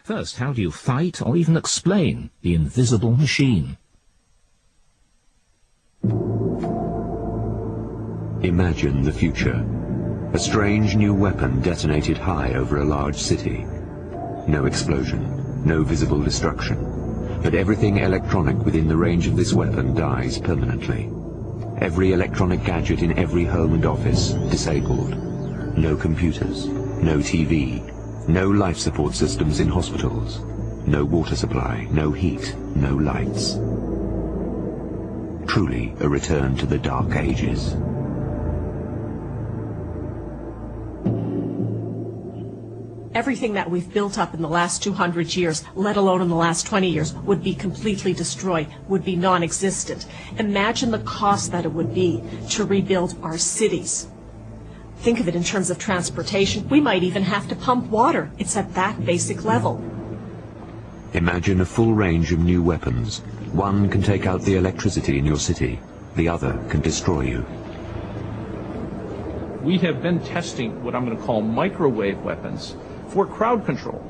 First, how do you fight or even explain the invisible machine? Imagine the future. A strange new weapon detonated high over a large city. No explosion, no visible destruction, but everything electronic within the range of this weapon dies permanently. Every electronic gadget in every home and office disabled. No computers, no TV, no life support systems in hospitals, no water supply, no heat, no lights. Truly a return to the Dark Ages. Everything that we've built up in the last 200 years, let alone in the last 20 years, would be completely destroyed, would be non-existent. Imagine the cost that it would be to rebuild our cities. Think of it in terms of transportation. We might even have to pump water. It's at that basic level. Imagine a full range of new weapons. One can take out the electricity in your city. The other can destroy you. We have been testing what I'm going to call microwave weapons for crowd control.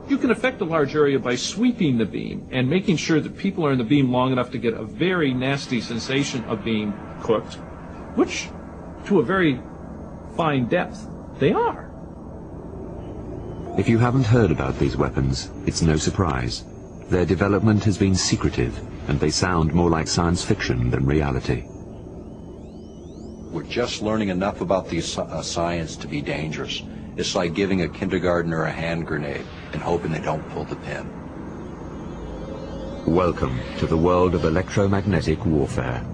You can affect a large area by sweeping the beam and making sure that people are in the beam long enough to get a very nasty sensation of being cooked, which, to a very fine depth, they are. If you haven't heard about these weapons, it's no surprise. Their development has been secretive, and they sound more like science fiction than reality. We're just learning enough about the science to be dangerous. It's like giving a kindergartner a hand grenade and hoping they don't pull the pin. Welcome to the world of electromagnetic warfare.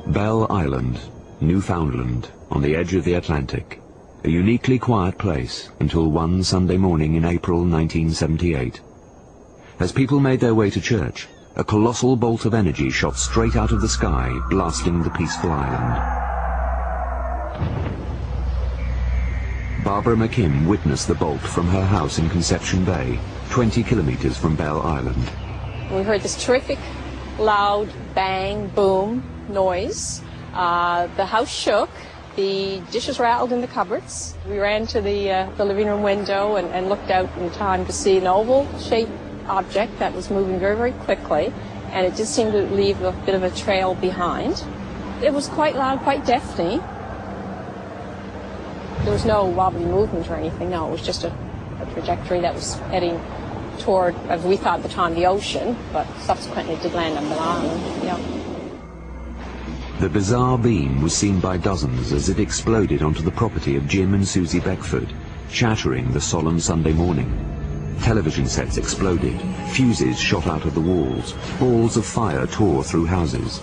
Bell Island, Newfoundland, on the edge of the Atlantic. A uniquely quiet place until one Sunday morning in April 1978. As people made their way to church, a colossal bolt of energy shot straight out of the sky, blasting the peaceful island. Barbara McKim witnessed the bolt from her house in Conception Bay, 20 kilometers from Bell Island. We heard this terrific, loud bang, boom noise. The house shook. The dishes rattled in the cupboards. We ran to the living room window and looked out in time to see an oval-shaped object that was moving very, very quickly, and it just seemed to leave a bit of a trail behind. It was quite loud, quite deafening. There was no wobbly movement or anything, no. It was just a trajectory that was heading toward, as we thought at the time, the ocean, but subsequently did land on the island, yeah. The bizarre beam was seen by dozens as it exploded onto the property of Jim and Susie Beckford, shattering the solemn Sunday morning. Television sets exploded, fuses shot out of the walls, balls of fire tore through houses.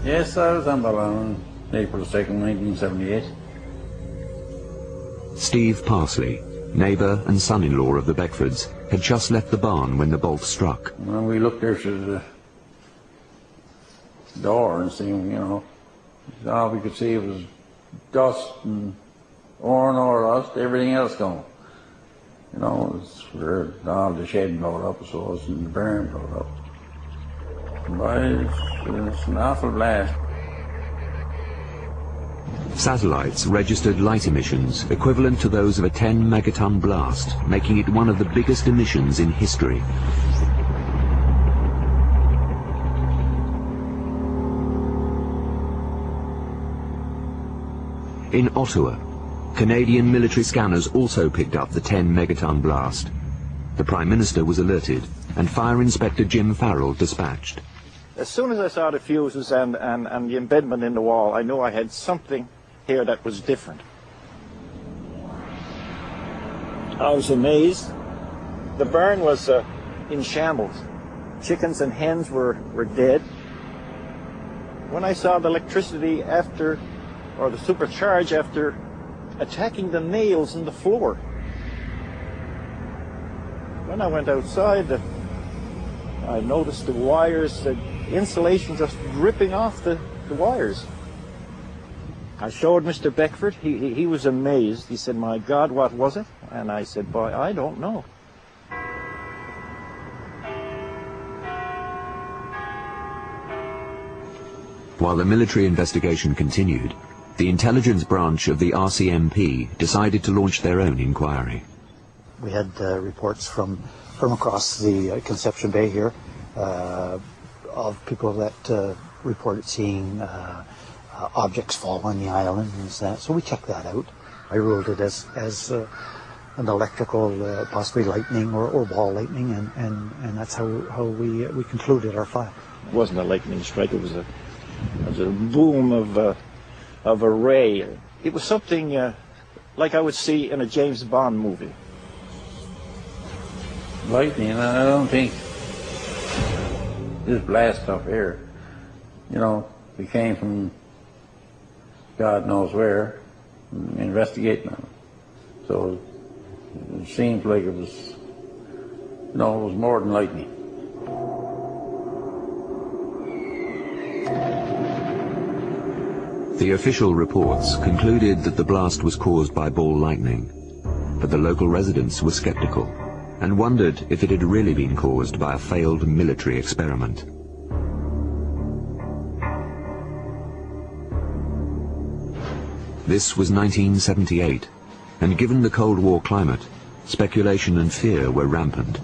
Yes, I was on Balloon, April 2nd, 1978. Steve Parsley, neighbour and son-in-law of the Beckfords, had just left the barn when the bolt struck. When we looked there through the door and seen, all we could see was dust and iron ore rust, everything else gone. All the shed blowed up, so it's in the barn blowed up. But it's an awful blast. Satellites registered light emissions equivalent to those of a 10-megaton blast, making it one of the biggest emissions in history. In Ottawa, Canadian military scanners also picked up the 10-megaton blast. The Prime Minister was alerted, and Fire Inspector Jim Farrell dispatched. As soon as I saw the fuses and the embedment in the wall, I knew I had something here that was different. I was amazed. The barn was in shambles. Chickens and hens were dead. When I saw the electricity after, or the supercharge after attacking the nails in the floor. When I went outside, I noticed the wires, the insulation just dripping off the wires. I showed Mr. Beckford. He was amazed. He said, "My God, what was it?" And I said, "Boy, I don't know." While the military investigation continued, the intelligence branch of the RCMP decided to launch their own inquiry. We had reports from across the Conception Bay here of people that reported seeing objects fall on the island and that. So we checked that out. I ruled it as an electrical, possibly lightning or ball lightning, and that's how we concluded our file. It wasn't a lightning strike. It was a boom of a ray. It was something like I would see in a James Bond movie. Lightning, I don't think this blast up here, you know, we came from God knows where, investigating them. So it seems like it was, you know, it was more than lightning. The official reports concluded that the blast was caused by ball lightning, but the local residents were skeptical and wondered if it had really been caused by a failed military experiment. This was 1978, and given the Cold War climate, speculation and fear were rampant.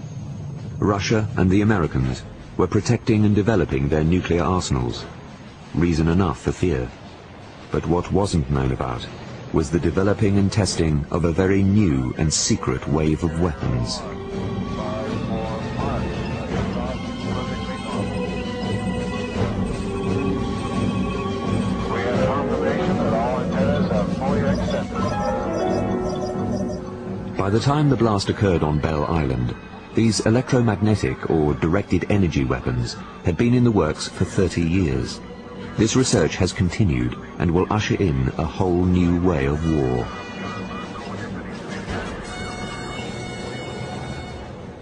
Russia and the Americans were protecting and developing their nuclear arsenals. Reason enough for fear. But what wasn't known about was the developing and testing of a very new and secret wave of weapons. By the time the blast occurred on Bell Island, these electromagnetic or directed energy weapons had been in the works for 30 years. This research has continued and will usher in a whole new way of war.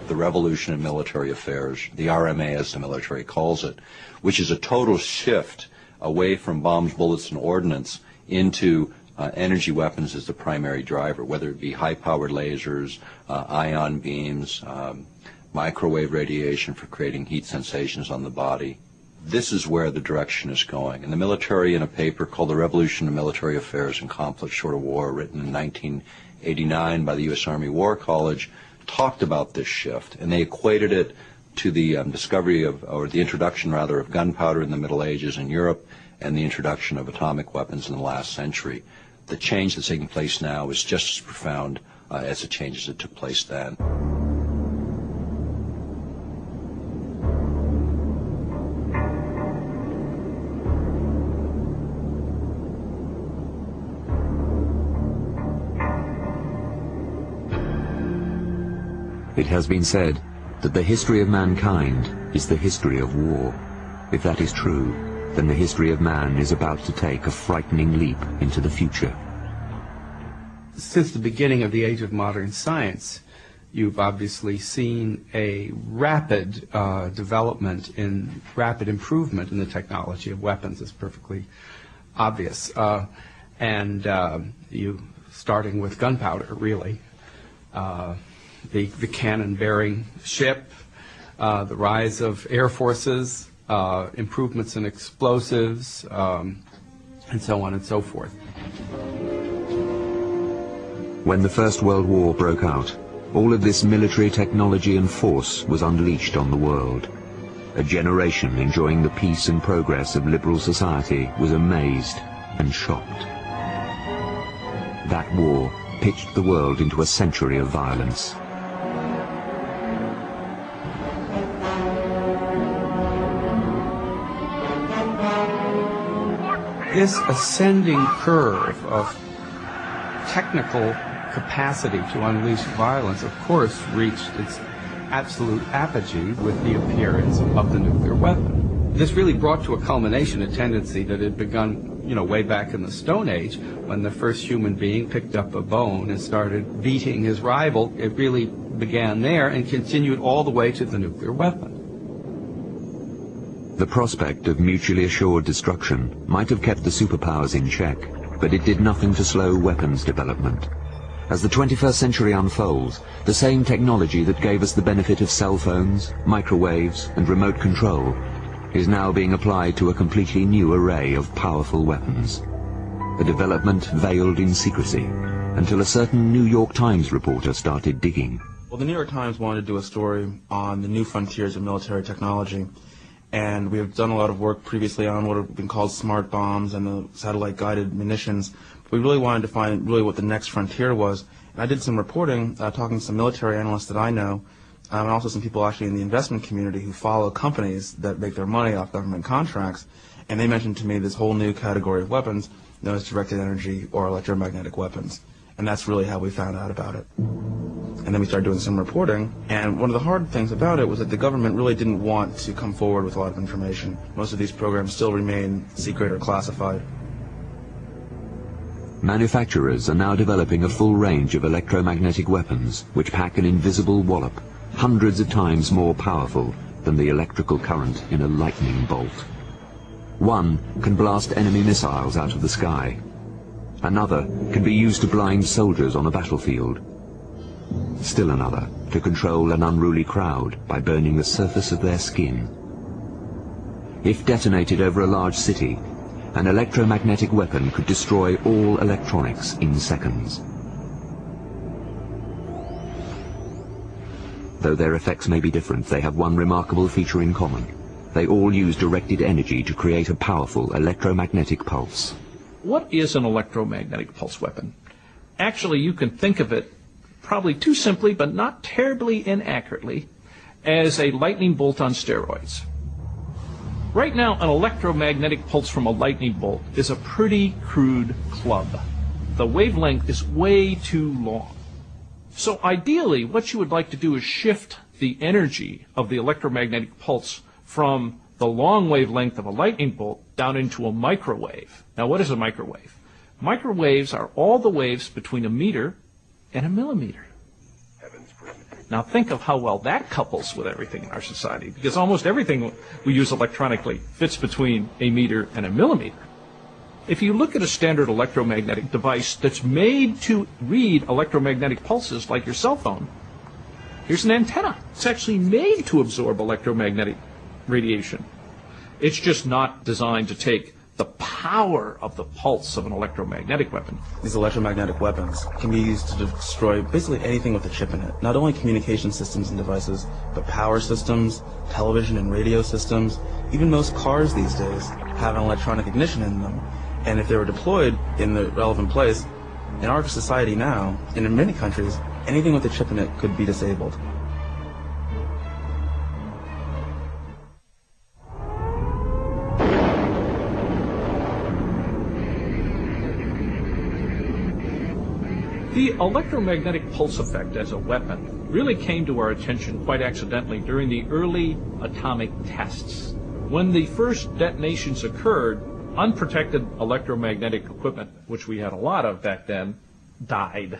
The revolution in military affairs, the RMA as the military calls it, which is a total shift away from bombs, bullets, and ordnance into energy weapons as the primary driver, whether it be high-powered lasers, ion beams, microwave radiation for creating heat sensations on the body. This is where the direction is going. And the military, in a paper called The Revolution of Military Affairs and Conflict Short of War, written in 1989 by the U.S. Army War College, talked about this shift, and they equated it to the discovery of, or the introduction rather, of gunpowder in the Middle Ages in Europe and the introduction of atomic weapons in the last century. The change that's taking place now is just as profound as the changes that took place then. It has been said that the history of mankind is the history of war. If that is true, then the history of man is about to take a frightening leap into the future. Since the beginning of the age of modern science, you've obviously seen a rapid development in rapid improvement in the technology of weapons. It's perfectly obvious. You starting with gunpowder, really. The cannon-bearing ship, the rise of air forces, improvements in explosives, and so on and so forth. When the First World War broke out, all of this military technology and force was unleashed on the world. A generation enjoying the peace and progress of liberal society was amazed and shocked. That war pitched the world into a century of violence. This ascending curve of technical capacity to unleash violence, of course, reached its absolute apogee with the appearance of the nuclear weapon. This really brought to a culmination a tendency that had begun, way back in the Stone Age, when the first human being picked up a bone and started beating his rival. It really began there and continued all the way to the nuclear weapon. The prospect of mutually assured destruction might have kept the superpowers in check, but it did nothing to slow weapons development. As the 21st century unfolds, the same technology that gave us the benefit of cell phones, microwaves, and remote control is now being applied to a completely new array of powerful weapons. A development veiled in secrecy until a certain New York Times reporter started digging. Well, the New York Times wanted to do a story on the new frontiers of military technology, and we have done a lot of work previously on what have been called smart bombs and the satellite-guided munitions. But we really wanted to find really what the next frontier was. And I did some reporting, talking to some military analysts that I know, and also some people actually in the investment community who follow companies that make their money off government contracts. And they mentioned to me this whole new category of weapons known as directed energy or electromagnetic weapons. And that's really how we found out about it. And then we started doing some reporting, and one of the hard things about it was that the government really didn't want to come forward with a lot of information. Most of these programs still remain secret or classified. Manufacturers are now developing a full range of electromagnetic weapons which pack an invisible wallop, hundreds of times more powerful than the electrical current in a lightning bolt. One can blast enemy missiles out of the sky. Another can be used to blind soldiers on a battlefield. Still another to control an unruly crowd by burning the surface of their skin. If detonated over a large city, an electromagnetic weapon could destroy all electronics in seconds. Though their effects may be different, they have one remarkable feature in common. They all use directed energy to create a powerful electromagnetic pulse. What is an electromagnetic pulse weapon? Actually, you can think of it, probably too simply, but not terribly inaccurately, as a lightning bolt on steroids. Right now, an electromagnetic pulse from a lightning bolt is a pretty crude club. The wavelength is way too long. So ideally, what you would like to do is shift the energy of the electromagnetic pulse from the long wavelength of a lightning bolt down into a microwave. Now, what is a microwave? Microwaves are all the waves between a meter and a millimeter. Now think of how well that couples with everything in our society, because almost everything we use electronically fits between a meter and a millimeter. If you look at a standard electromagnetic device that's made to read electromagnetic pulses like your cell phone, here's an antenna. It's actually made to absorb electromagnetic radiation. It's just not designed to take the power of the pulse of an electromagnetic weapon. These electromagnetic weapons can be used to destroy basically anything with a chip in it. Not only communication systems and devices, but power systems, television and radio systems. Even most cars these days have an electronic ignition in them. And if they were deployed in the relevant place, in our society now, and in many countries, anything with a chip in it could be disabled. The electromagnetic pulse effect as a weapon really came to our attention quite accidentally during the early atomic tests. When the first detonations occurred, unprotected electromagnetic equipment, which we had a lot of back then, died.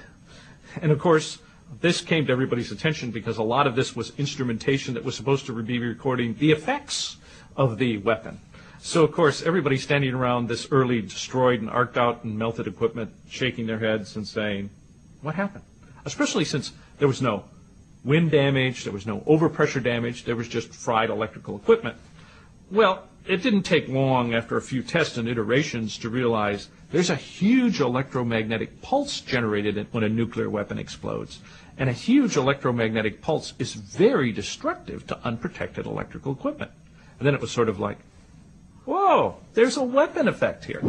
And of course, this came to everybody's attention because a lot of this was instrumentation that was supposed to be recording the effects of the weapon. So, of course, everybody standing around this early destroyed and arced out and melted equipment, shaking their heads and saying, what happened? Especially since there was no wind damage, there was no overpressure damage, there was just fried electrical equipment. Well, it didn't take long after a few tests and iterations to realize there's a huge electromagnetic pulse generated when a nuclear weapon explodes. And a huge electromagnetic pulse is very destructive to unprotected electrical equipment. And then it was sort of like, whoa, there's a weapon effect here.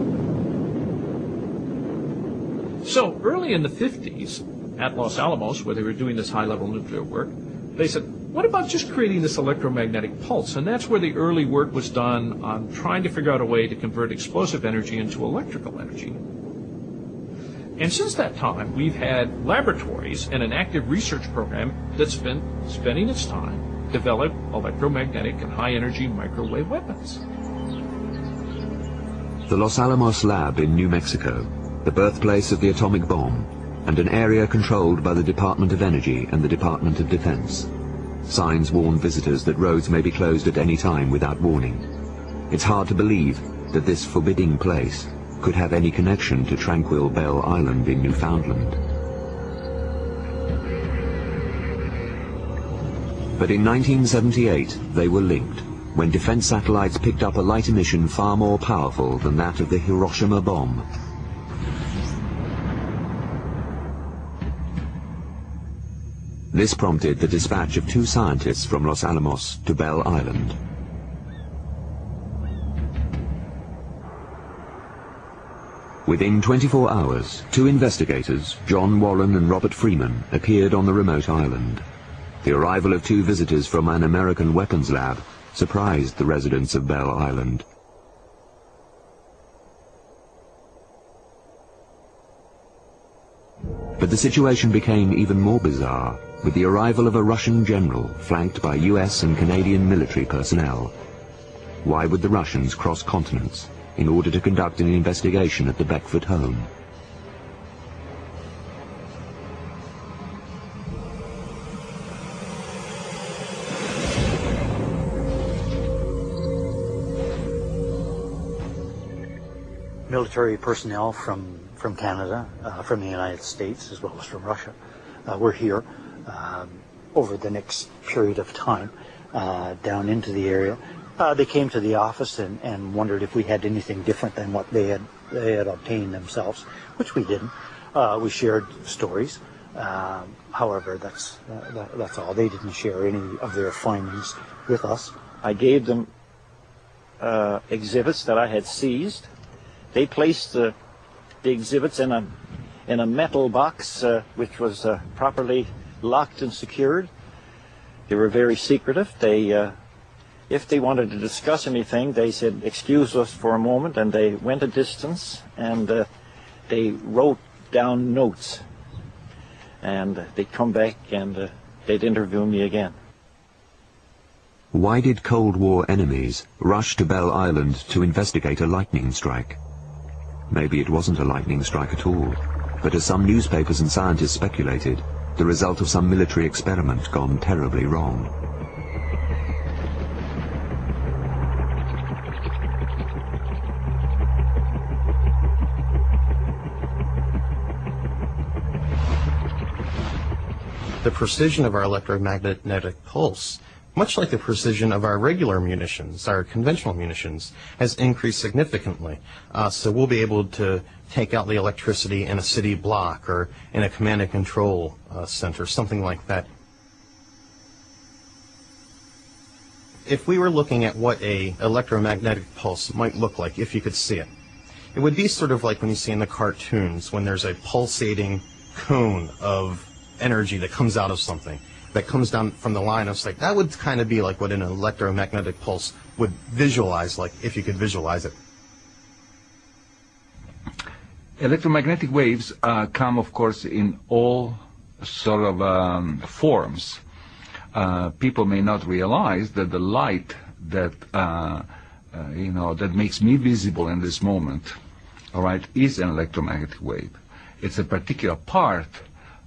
So early in the 50s, at Los Alamos, where they were doing this high-level nuclear work, they said, what about just creating this electromagnetic pulse? And that's where the early work was done on trying to figure out a way to convert explosive energy into electrical energy. And since that time, we've had laboratories and an active research program that's been spending its time develop electromagnetic and high-energy microwave weapons. The Los Alamos lab in New Mexico, the birthplace of the atomic bomb, and an area controlled by the Department of Energy and the Department of Defense. Signs warn visitors that roads may be closed at any time without warning. It's hard to believe that this forbidding place could have any connection to tranquil Bell Island in Newfoundland. But in 1978, they were linked, when defense satellites picked up a light emission far more powerful than that of the Hiroshima bomb. This prompted the dispatch of 2 scientists from Los Alamos to Bell Island. Within 24 hours, 2 investigators, John Warren and Robert Freeman, appeared on the remote island. The arrival of 2 visitors from an American weapons lab surprised the residents of Bell Island. But the situation became even more bizarre with the arrival of a Russian general flanked by US and Canadian military personnel. Why would the Russians cross continents in order to conduct an investigation at the Beckford home? Military personnel from Canada, from the United States, as well as from Russia, were here over the next period of time down into the area. They came to the office and wondered if we had anything different than what they had obtained themselves, which we didn't. We shared stories. However, that's all. They didn't share any of their findings with us. I gave them exhibits that I had seized. They placed the exhibits in a metal box which was properly locked and secured. They were very secretive. They if they wanted to discuss anything, they said, "Excuse us for a moment," and they went a distance and they wrote down notes, and they'd come back and they'd interview me again. Why did Cold War enemies rush to Bell Island to investigate a lightning strike? Maybe it wasn't a lightning strike at all, but as some newspapers and scientists speculated, the result of some military experiment gone terribly wrong. The precision of our electromagnetic pulse, much like the precision of our regular munitions, our conventional munitions, has increased significantly. So we'll be able to take out the electricity in a city block or in a command and control center, something like that. If we were looking at what a electromagnetic pulse might look like, if you could see it, it would be sort of like when you see in the cartoons when there's a pulsating cone of energy that comes out of something, that comes down from the line of sight. That would kind of be like what an electromagnetic pulse would visualize like, if you could visualize it. Electromagnetic waves come, of course, in all sort of forms. People may not realize that the light that that makes me visible in this moment, all right, is an electromagnetic wave. It's a particular part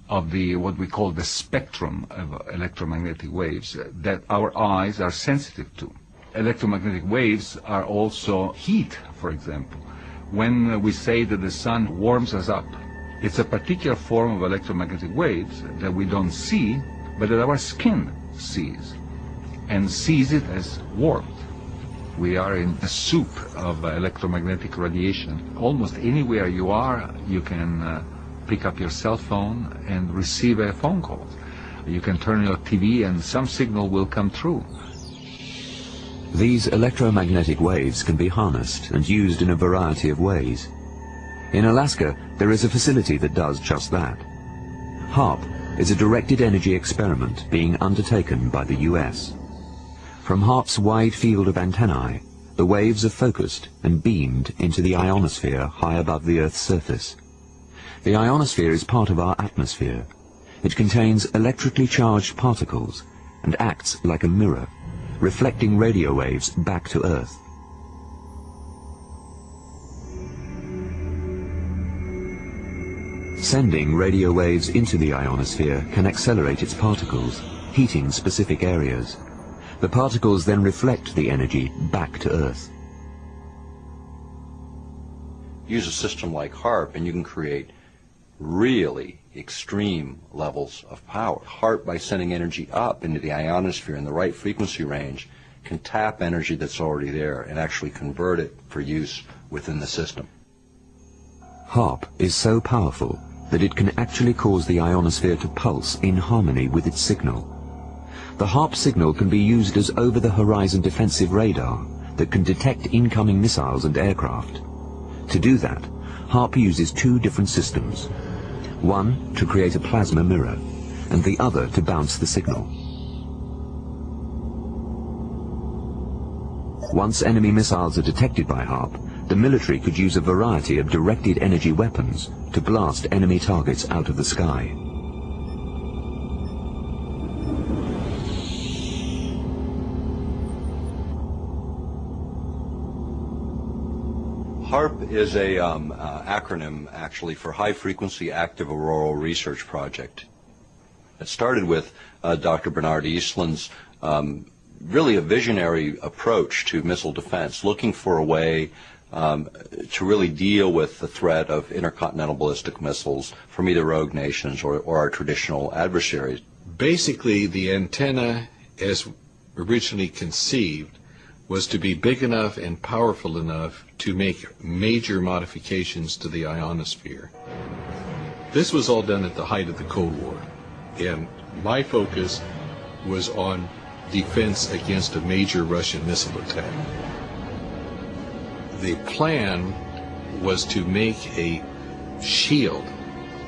of the what we call the spectrum of electromagnetic waves that our eyes are sensitive to. Electromagnetic waves are also heat, for example. When we say that the sun warms us up, it's a particular form of electromagnetic waves that we don't see, but that our skin sees, and sees it as warmth. We are in a soup of electromagnetic radiation. Almost anywhere you are, you can pick up your cell phone and receive a phone call. You can turn your TV and some signal will come through. These electromagnetic waves can be harnessed and used in a variety of ways. In Alaska, there is a facility that does just that. HAARP is a directed energy experiment being undertaken by the US. From HAARP's wide field of antennae, the waves are focused and beamed into the ionosphere high above the Earth's surface. The ionosphere is part of our atmosphere. It contains electrically charged particles and acts like a mirror, reflecting radio waves back to Earth. Sending radio waves into the ionosphere can accelerate its particles, heating specific areas. The particles then reflect the energy back to Earth. use a system like HAARP and you can create really extreme levels of power. HAARP, by sending energy up into the ionosphere in the right frequency range, can tap energy that's already there and actually convert it for use within the system. HAARP is so powerful that it can actually cause the ionosphere to pulse in harmony with its signal. The HAARP signal can be used as over-the-horizon defensive radar that can detect incoming missiles and aircraft. To do that, HAARP uses two different systems. One to create a plasma mirror, and the other to bounce the signal. Once enemy missiles are detected by HAARP, the military could use a variety of directed energy weapons to blast enemy targets out of the sky. HAARP is a acronym, actually, for High Frequency Active Auroral Research Project. It started with Dr. Bernard Eastland's really a visionary approach to missile defense, looking for a way to really deal with the threat of intercontinental ballistic missiles from either rogue nations or our traditional adversaries. Basically, the antenna, as originally conceived, was to be big enough and powerful enough to make major modifications to the ionosphere. This was all done at the height of the Cold War, and my focus was on defense against a major Russian missile attack. The plan was to make a shield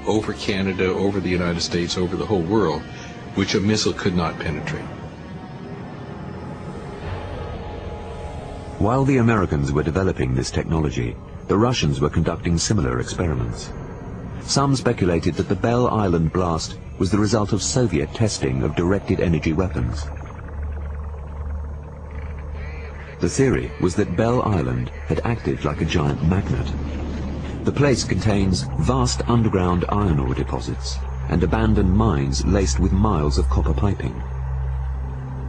over Canada, over the United States, over the whole world, which a missile could not penetrate. While the Americans were developing this technology, the Russians were conducting similar experiments. Some speculated that the Belle Island blast was the result of Soviet testing of directed energy weapons. The theory was that Belle Island had acted like a giant magnet. The place contains vast underground iron ore deposits and abandoned mines laced with miles of copper piping.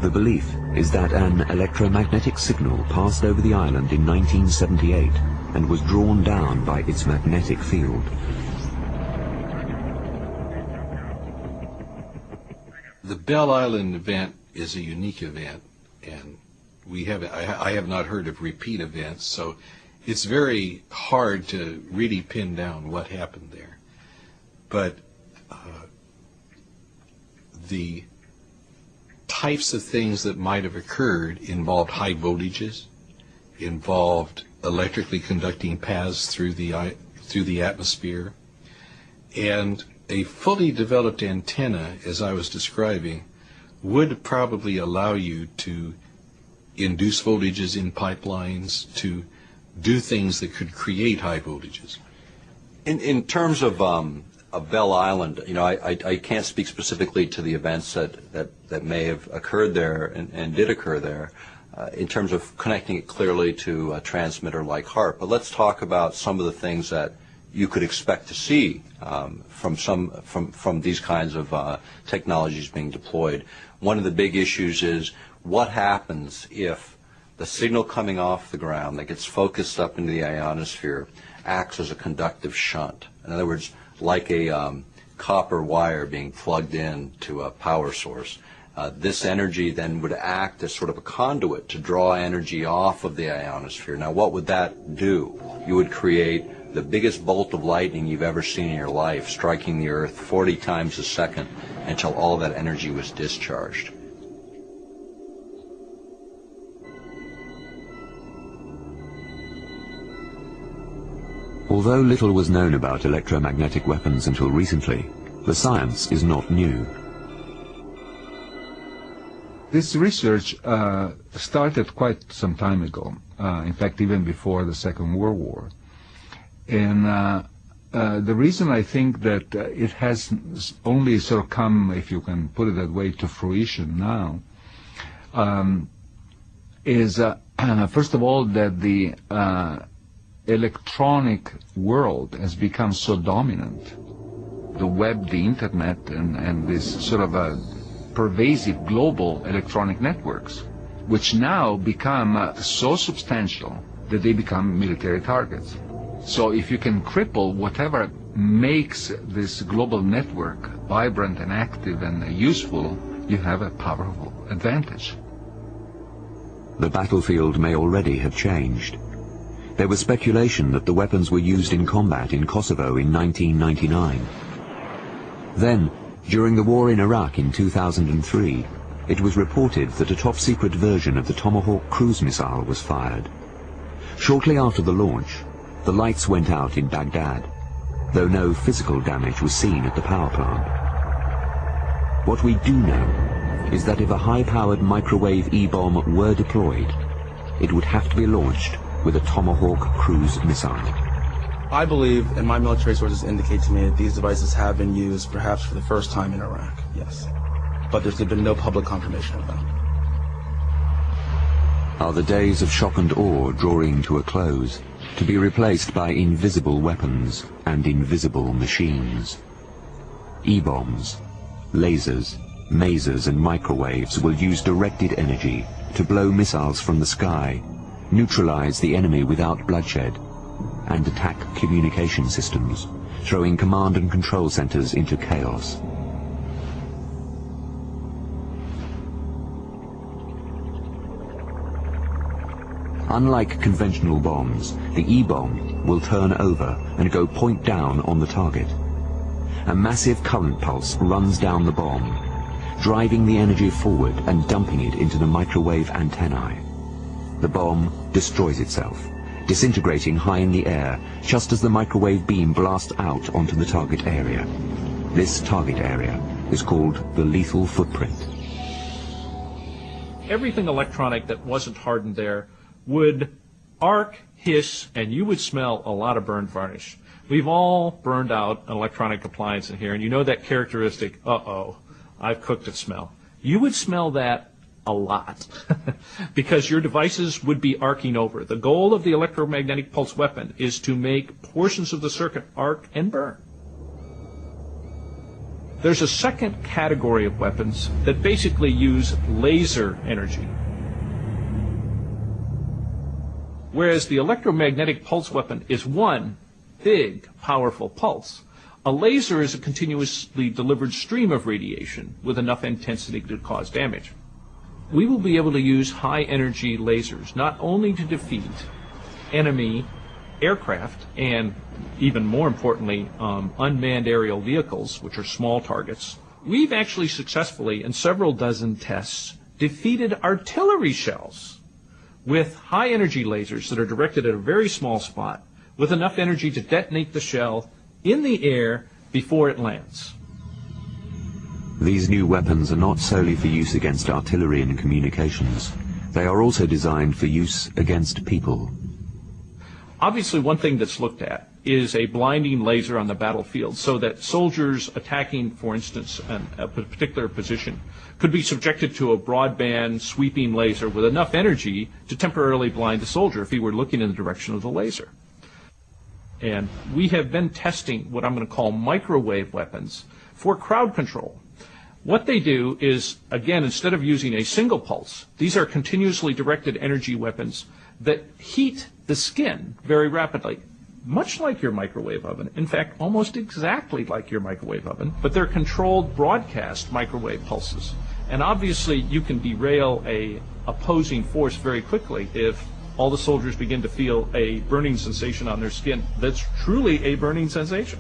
The belief is that an electromagnetic signal passed over the island in 1978 and was drawn down by its magnetic field. The Belle Island event is a unique event, and I have not heard of repeat events, so it's very hard to really pin down what happened there. But the types of things that might have occurred involved high voltages, involved electrically conducting paths through the atmosphere, and a fully developed antenna, as I was describing, would probably allow you to induce voltages in pipelines, to do things that could create high voltages. In terms of Belle Island, you know, I can't speak specifically to the events that may have occurred there and did occur there in terms of connecting it clearly to a transmitter like HAARP. But let's talk about some of the things that you could expect to see from these kinds of technologies being deployed. One of the big issues is what happens if the signal coming off the ground that gets focused up into the ionosphere acts as a conductive shunt. In other words, like a copper wire being plugged in to a power source. This energy then would act as sort of a conduit to draw energy off of the ionosphere. Now, what would that do? You would create the biggest bolt of lightning you've ever seen in your life, striking the Earth 40 times a second until all that energy was discharged. Although little was known about electromagnetic weapons until recently, the science is not new. This research started quite some time ago, in fact even before the Second World War. And the reason I think that it has only sort of come, if you can put it that way, to fruition now, is first of all that the electronic world has become so dominant. The web, the internet, and this sort of a pervasive global electronic networks, which now become so substantial that they become military targets. So if you can cripple whatever makes this global network vibrant and active and useful, you have a powerful advantage. The battlefield may already have changed. There was speculation that the weapons were used in combat in Kosovo in 1999. Then, during the war in Iraq in 2003, it was reported that a top-secret version of the Tomahawk cruise missile was fired. Shortly after the launch, the lights went out in Baghdad, though no physical damage was seen at the power plant. What we do know is that if a high-powered microwave E-bomb were deployed, it would have to be launched with a Tomahawk cruise missile. I believe, and my military sources indicate to me, that these devices have been used perhaps for the first time in Iraq, yes. But there's been no public confirmation of that. Are the days of shock and awe drawing to a close, to be replaced by invisible weapons and invisible machines? E-bombs, lasers, masers and microwaves will use directed energy to blow missiles from the sky, neutralize the enemy without bloodshed, and attack communication systems, throwing command and control centers into chaos. Unlike conventional bombs, the E-bomb will turn over and go point down on the target. A massive current pulse runs down the bomb, driving the energy forward and dumping it into the microwave antennae. The bomb destroys itself, disintegrating high in the air just as the microwave beam blasts out onto the target area. This target area is called the lethal footprint. Everything electronic that wasn't hardened there would arc, hiss, and you would smell a lot of burned varnish. We've all burned out an electronic appliance in here, and you know that characteristic, uh-oh, I've cooked it smell. You would smell that a lot because your devices would be arcing over. The goal of the electromagnetic pulse weapon is to make portions of the circuit arc and burn. There's a second category of weapons that basically use laser energy. Whereas the electromagnetic pulse weapon is one big, powerful pulse, a laser is a continuously delivered stream of radiation with enough intensity to cause damage. We will be able to use high-energy lasers not only to defeat enemy aircraft and, even more importantly, unmanned aerial vehicles, which are small targets. We've actually successfully, in several dozen tests, defeated artillery shells with high-energy lasers that are directed at a very small spot with enough energy to detonate the shell in the air before it lands. These new weapons are not solely for use against artillery and communications. They are also designed for use against people. Obviously, one thing that's looked at is a blinding laser on the battlefield so that soldiers attacking, for instance, a particular position could be subjected to a broadband sweeping laser with enough energy to temporarily blind the soldier if he were looking in the direction of the laser. And we have been testing what I'm going to call microwave weapons for crowd control. What they do is, again, instead of using a single pulse, these are continuously directed energy weapons that heat the skin very rapidly, much like your microwave oven. In fact, almost exactly like your microwave oven, but they're controlled broadcast microwave pulses. And obviously, you can derail a opposing force very quickly if all the soldiers begin to feel a burning sensation on their skin that's truly a burning sensation.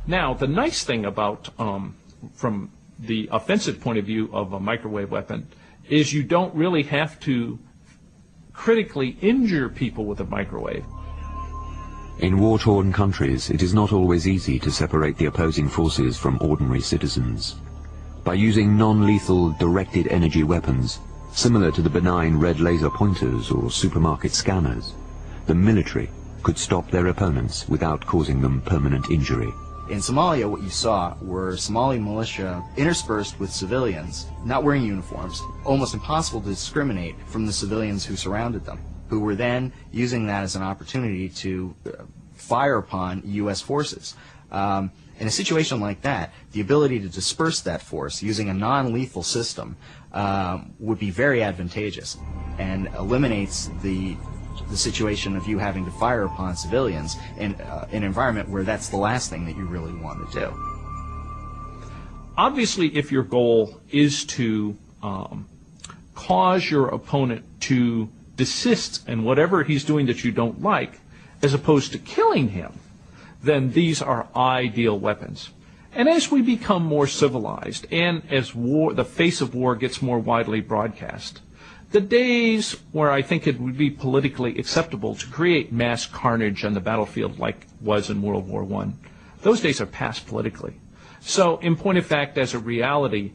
Now, the nice thing about, from the offensive point of view of a microwave weapon, is you don't really have to critically injure people with a microwave. In war-torn countries, it is not always easy to separate the opposing forces from ordinary citizens. By using non-lethal directed energy weapons, similar to the benign red laser pointers or supermarket scanners, the military could stop their opponents without causing them permanent injury. In Somalia, what you saw were Somali militia interspersed with civilians, not wearing uniforms, almost impossible to discriminate from the civilians who surrounded them, who were then using that as an opportunity to fire upon U.S. forces. In a situation like that, the ability to disperse that force using a non-lethal system would be very advantageous and eliminates the the situation of you having to fire upon civilians in an environment where that's the last thing that you really want to do. Obviously, if your goal is to cause your opponent to desist in whatever he's doing that you don't like, as opposed to killing him, then these are ideal weapons. And as we become more civilized, and as the face of war gets more widely broadcast, the days where I think it would be politically acceptable to create mass carnage on the battlefield like was in World War I, those days are past politically. So, in point of fact, as a reality,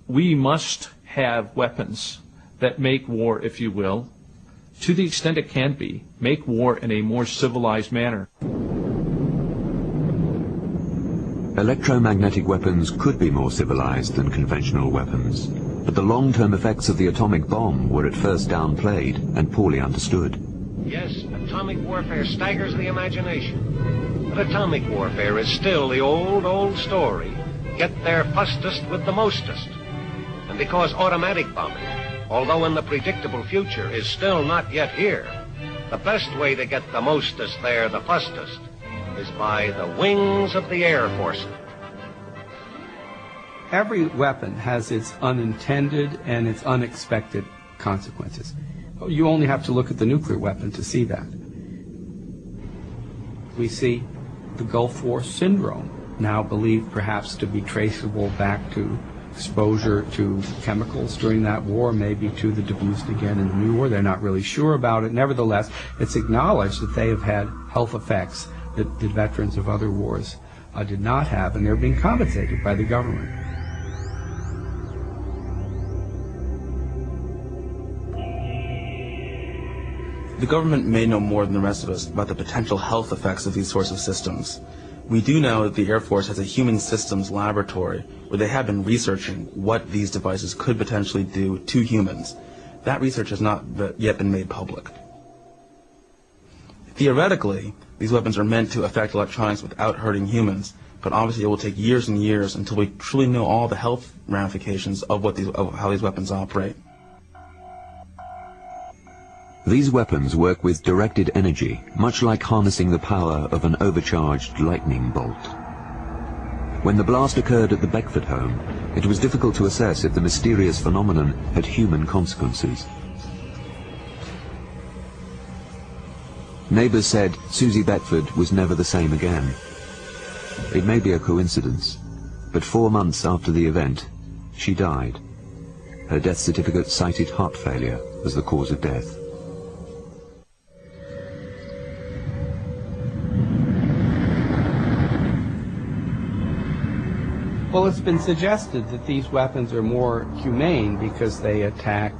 we must have weapons that make war, if you will, to the extent it can be, make war in a more civilized manner. Electromagnetic weapons could be more civilized than conventional weapons, but the long-term effects of the atomic bomb were at first downplayed and poorly understood. Yes, atomic warfare staggers the imagination. But atomic warfare is still the old story. Get there fastest with the mostest. And because automatic bombing, although in the predictable future, is still not yet here, the best way to get the mostest there the fastest is by the wings of the Air Force. Every weapon has its unintended and its unexpected consequences. You only have to look at the nuclear weapon to see that. We see the Gulf War syndrome, now believed perhaps to be traceable back to exposure to chemicals during that war, maybe to the Debused again in the new war. They're not really sure about it. Nevertheless, it's acknowledged that they have had health effects that the veterans of other wars did not have, and they're being compensated by the government. The government may know more than the rest of us about the potential health effects of these sorts of systems. We do know that the Air Force has a human systems laboratory where they have been researching what these devices could potentially do to humans. That research has not yet been made public. Theoretically, these weapons are meant to affect electronics without hurting humans, but obviously it will take years and years until we truly know all the health ramifications of how these weapons operate. These weapons work with directed energy, much like harnessing the power of an overcharged lightning bolt. When the blast occurred at the Beckford home, it was difficult to assess if the mysterious phenomenon had human consequences. Neighbors said Susie Beckford was never the same again. It may be a coincidence, but 4 months after the event, she died. Her death certificate cited heart failure as the cause of death. Well, it's been suggested that these weapons are more humane because they attack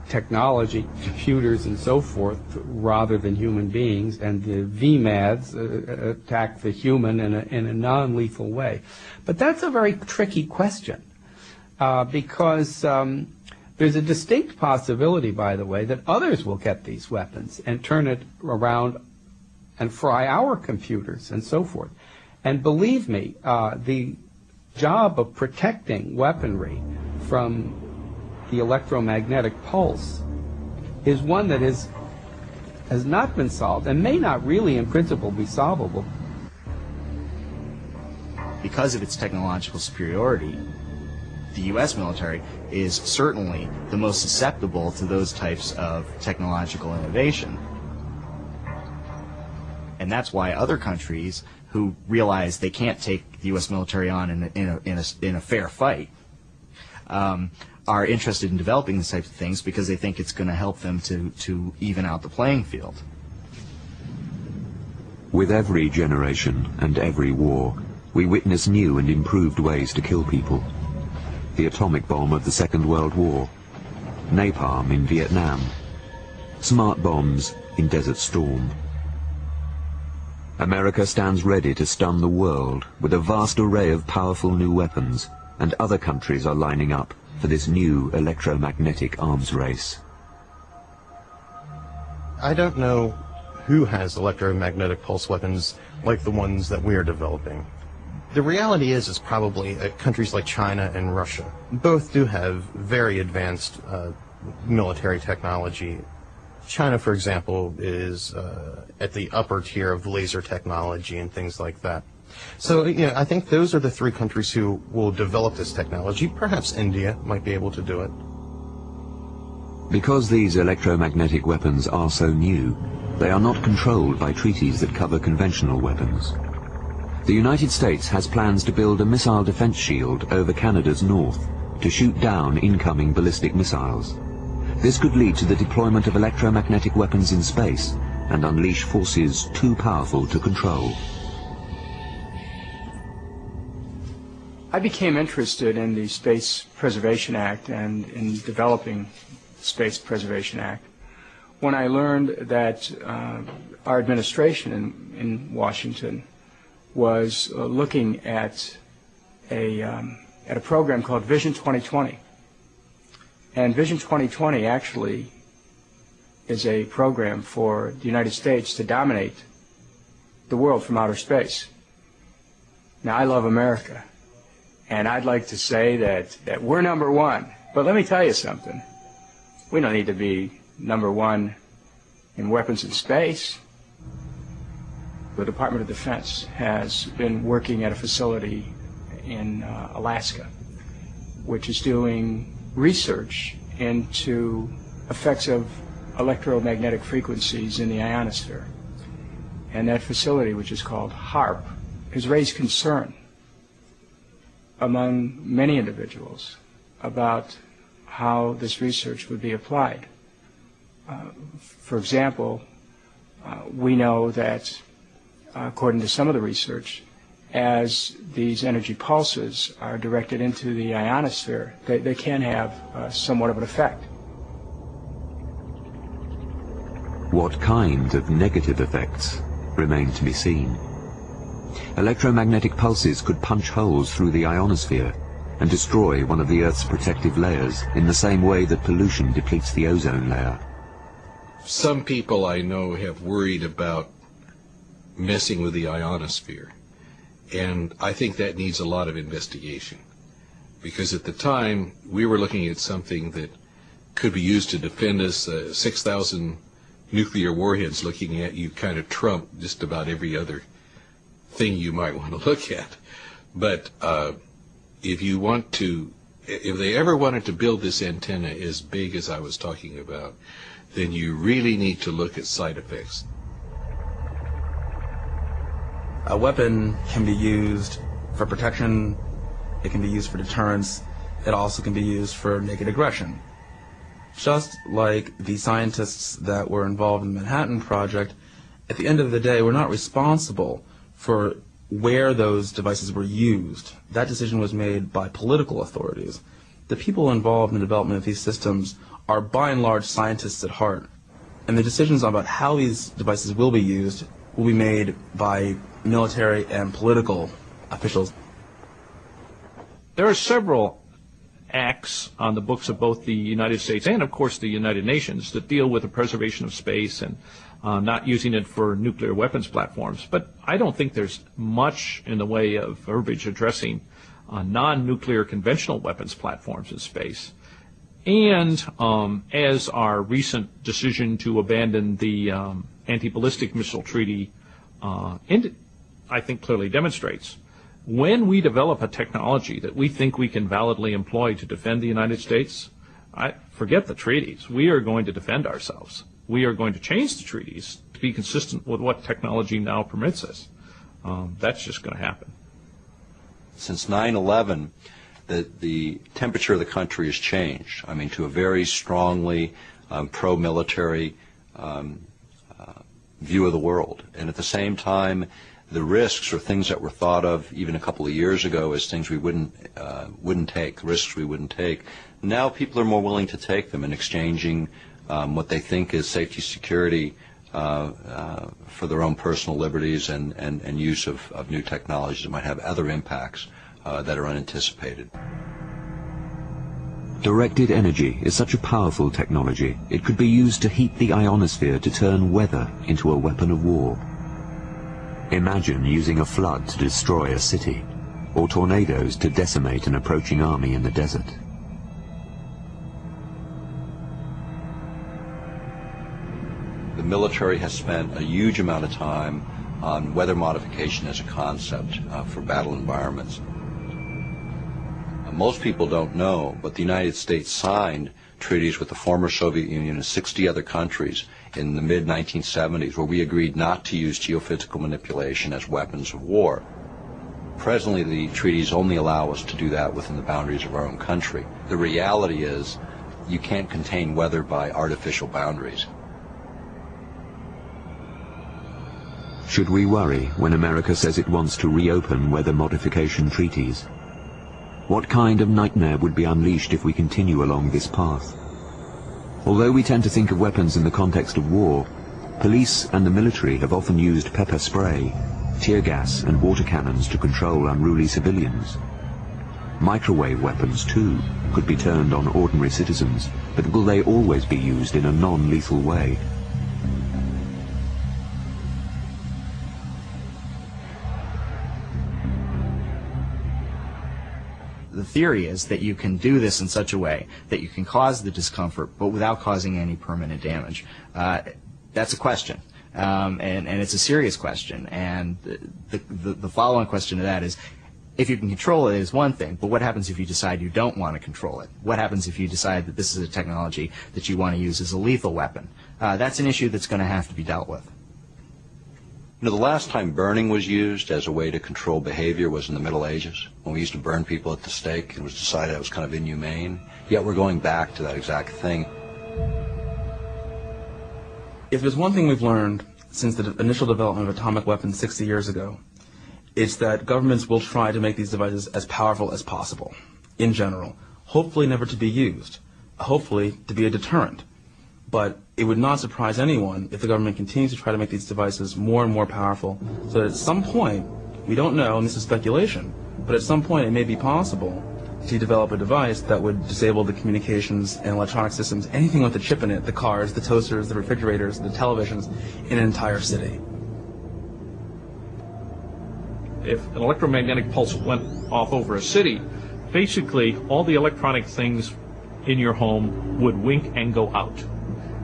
technology, computers and so forth, rather than human beings, and the VMADs attack the human in a non-lethal way. But that's a very tricky question because there's a distinct possibility, by the way, that others will get these weapons and turn it around and fry our computers and so forth. And believe me, the job of protecting weaponry from the electromagnetic pulse is one that has not been solved and may not really in principle be solvable. Because of its technological superiority, the U.S. military is certainly the most susceptible to those types of technological innovation. And that's why other countries who realize they can't take the U.S. military on in a fair fight are interested in developing these types of things because they think it's going to help them to even out the playing field. With every generation and every war, we witness new and improved ways to kill people. The atomic bomb of the Second World War, napalm in Vietnam, smart bombs in Desert Storm. America stands ready to stun the world with a vast array of powerful new weapons, and other countries are lining up for this new electromagnetic arms race. I don't know who has electromagnetic pulse weapons like the ones that we are developing. The reality is probably countries like China and Russia. Both do have very advanced military technology. China, for example, is at the upper tier of laser technology and things like that. So, I think those are the three countries who will develop this technology. Perhaps India might be able to do it. Because these electromagnetic weapons are so new, they are not controlled by treaties that cover conventional weapons. The United States has plans to build a missile defense shield over Canada's north to shoot down incoming ballistic missiles. This could lead to the deployment of electromagnetic weapons in space and unleash forces too powerful to control. I became interested in the Space Preservation Act and in developing the Space Preservation Act when I learned that our administration in Washington was looking at a program called Vision 2020. And Vision 2020 actually is a program for the United States to dominate the world from outer space. Now, I love America, and I'd like to say that we're number one. But let me tell you something. We don't need to be number one in weapons in space. The Department of Defense has been working at a facility in Alaska, which is doing research into effects of electromagnetic frequencies in the ionosphere. And that facility, which is called HAARP, has raised concern among many individuals about how this research would be applied. For example, we know that, according to some of the research, as these energy pulses are directed into the ionosphere, they can have somewhat of an effect. What kind of negative effects remain to be seen. Electromagnetic pulses could punch holes through the ionosphere and destroy one of the Earth's protective layers in the same way that pollution depletes the ozone layer. Some people I know have worried about messing with the ionosphere, and I think that needs a lot of investigation, because at the time we were looking at something that could be used to defend us. 6,000 nuclear warheads looking at you kind of trump just about every other thing you might want to look at. But if they ever wanted to build this antenna as big as I was talking about, then you really need to look at side effects. A weapon can be used for protection, it can be used for deterrence, it also can be used for naked aggression. Just like the scientists that were involved in the Manhattan Project, at the end of the day, we're not responsible for where those devices were used. That decision was made by political authorities. The people involved in the development of these systems are by and large scientists at heart, and the decisions about how these devices will be used will be made by military and political officials. There are several acts on the books of both the United States and, of course, the United Nations that deal with the preservation of space and not using it for nuclear weapons platforms. But I don't think there's much in the way of verbiage addressing non-nuclear conventional weapons platforms in space. And as our recent decision to abandon the anti-ballistic missile treaty I think clearly demonstrates, when we develop a technology that we think we can validly employ to defend the United States, forget the treaties. We are going to defend ourselves. We are going to change the treaties to be consistent with what technology now permits us. That's just going to happen. Since 9/11, the temperature of the country has changed. I mean, to a very strongly pro-military view of the world. And at the same time, the risks, or things that were thought of even a couple of years ago as things we wouldn't take, risks we wouldn't take, now people are more willing to take them in exchanging what they think is safety, security for their own personal liberties and use of new technologies that might have other impacts that are unanticipated. Directed energy is such a powerful technology, it could be used to heat the ionosphere to turn weather into a weapon of war. Imagine using a flood to destroy a city, or tornadoes to decimate an approaching army in the desert. military has spent a huge amount of time on weather modification as a concept for battle environments. Most people don't know, but the United States signed treaties with the former Soviet Union and 60 other countries in the mid-1970s where we agreed not to use geophysical manipulation as weapons of war. Presently, the treaties only allow us to do that within the boundaries of our own country. The reality is you can't contain weather by artificial boundaries. Should we worry when America says it wants to reopen weather modification treaties? What kind of nightmare would be unleashed if we continue along this path? Although we tend to think of weapons in the context of war, police and the military have often used pepper spray, tear gas and water cannons to control unruly civilians. Microwave weapons, too, could be turned on ordinary citizens, but will they always be used in a non-lethal way? The theory is that you can do this in such a way that you can cause the discomfort, but without causing any permanent damage. That's a question, and it's a serious question. And the following question to that is, if you can control it is one thing, but what happens if you decide you don't want to control it? What happens if you decide that this is a technology that you want to use as a lethal weapon? That's an issue that's going to have to be dealt with. You know, the last time burning was used as a way to control behavior was in the Middle Ages, when we used to burn people at the stake. It was decided it was kind of inhumane. Yet we're going back to that exact thing. If there's one thing we've learned since the initial development of atomic weapons 60 years ago, it's that governments will try to make these devices as powerful as possible, in general. Hopefully never to be used. Hopefully to be a deterrent. But it would not surprise anyone if the government continues to try to make these devices more and more powerful, so that at some point, we don't know, and this is speculation, but at some point it may be possible to develop a device that would disable the communications and electronic systems, anything with a chip in it, the cars, the toasters, the refrigerators, the televisions, in an entire city. If an electromagnetic pulse went off over a city, basically all the electronic things in your home would wink and go out,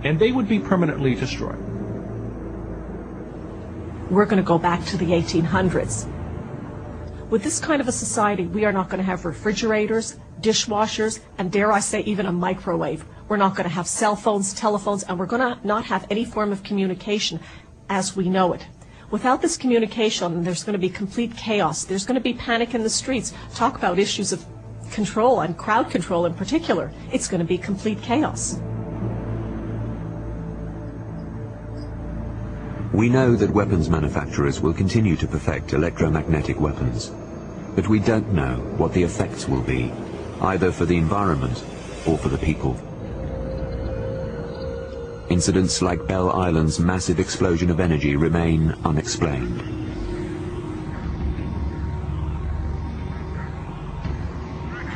and they would be permanently destroyed. We're going to go back to the 1800s. With this kind of a society, we are not going to have refrigerators, dishwashers, and dare I say even a microwave. We're not going to have cell phones, telephones, and we're going to not have any form of communication as we know it. Without this communication, there's going to be complete chaos. There's going to be panic in the streets. Talk about issues of control and crowd control in particular. It's going to be complete chaos. We know that weapons manufacturers will continue to perfect electromagnetic weapons, but we don't know what the effects will be, either for the environment or for the people. Incidents like Bell Island's massive explosion of energy remain unexplained.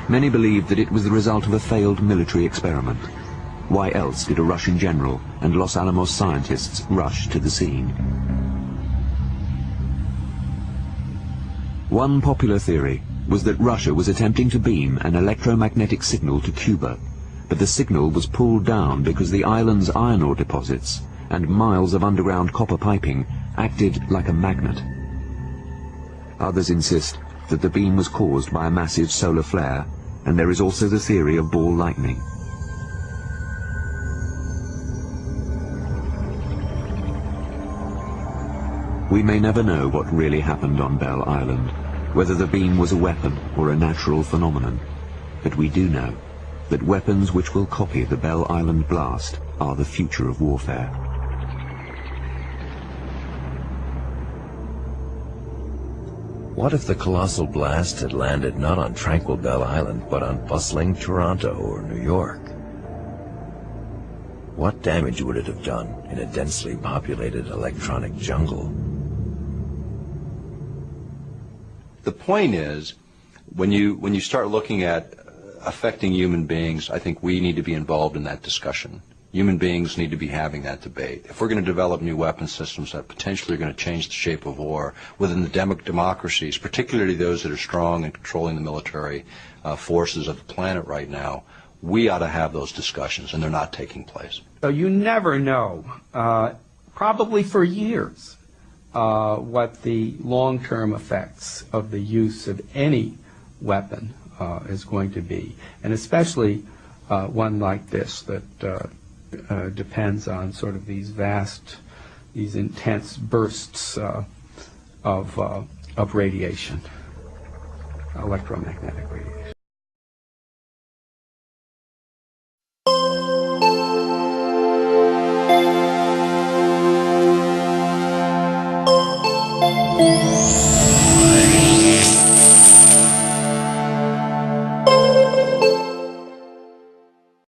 Many believe that it was the result of a failed military experiment. Why else did a Russian general and Los Alamos scientists rush to the scene? One popular theory was that Russia was attempting to beam an electromagnetic signal to Cuba, but the signal was pulled down because the island's iron ore deposits and miles of underground copper piping acted like a magnet. Others insist that the beam was caused by a massive solar flare, and there is also the theory of ball lightning. We may never know what really happened on Bell Island, whether the beam was a weapon or a natural phenomenon, but we do know that weapons which will copy the Bell Island blast are the future of warfare. What if the colossal blast had landed not on tranquil Bell Island, but on bustling Toronto or New York? What damage would it have done in a densely populated electronic jungle? The point is, when you start looking at affecting human beings, I think we need to be involved in that discussion. Human beings need to be having that debate. If we're going to develop new weapon systems that potentially are going to change the shape of war within the democracies, particularly those that are strong and controlling the military forces of the planet right now, we ought to have those discussions, and they're not taking place. So you never know probably for years, what the long-term effects of the use of any weapon is going to be, and especially one like this that depends on sort of these intense bursts of radiation, electromagnetic radiation.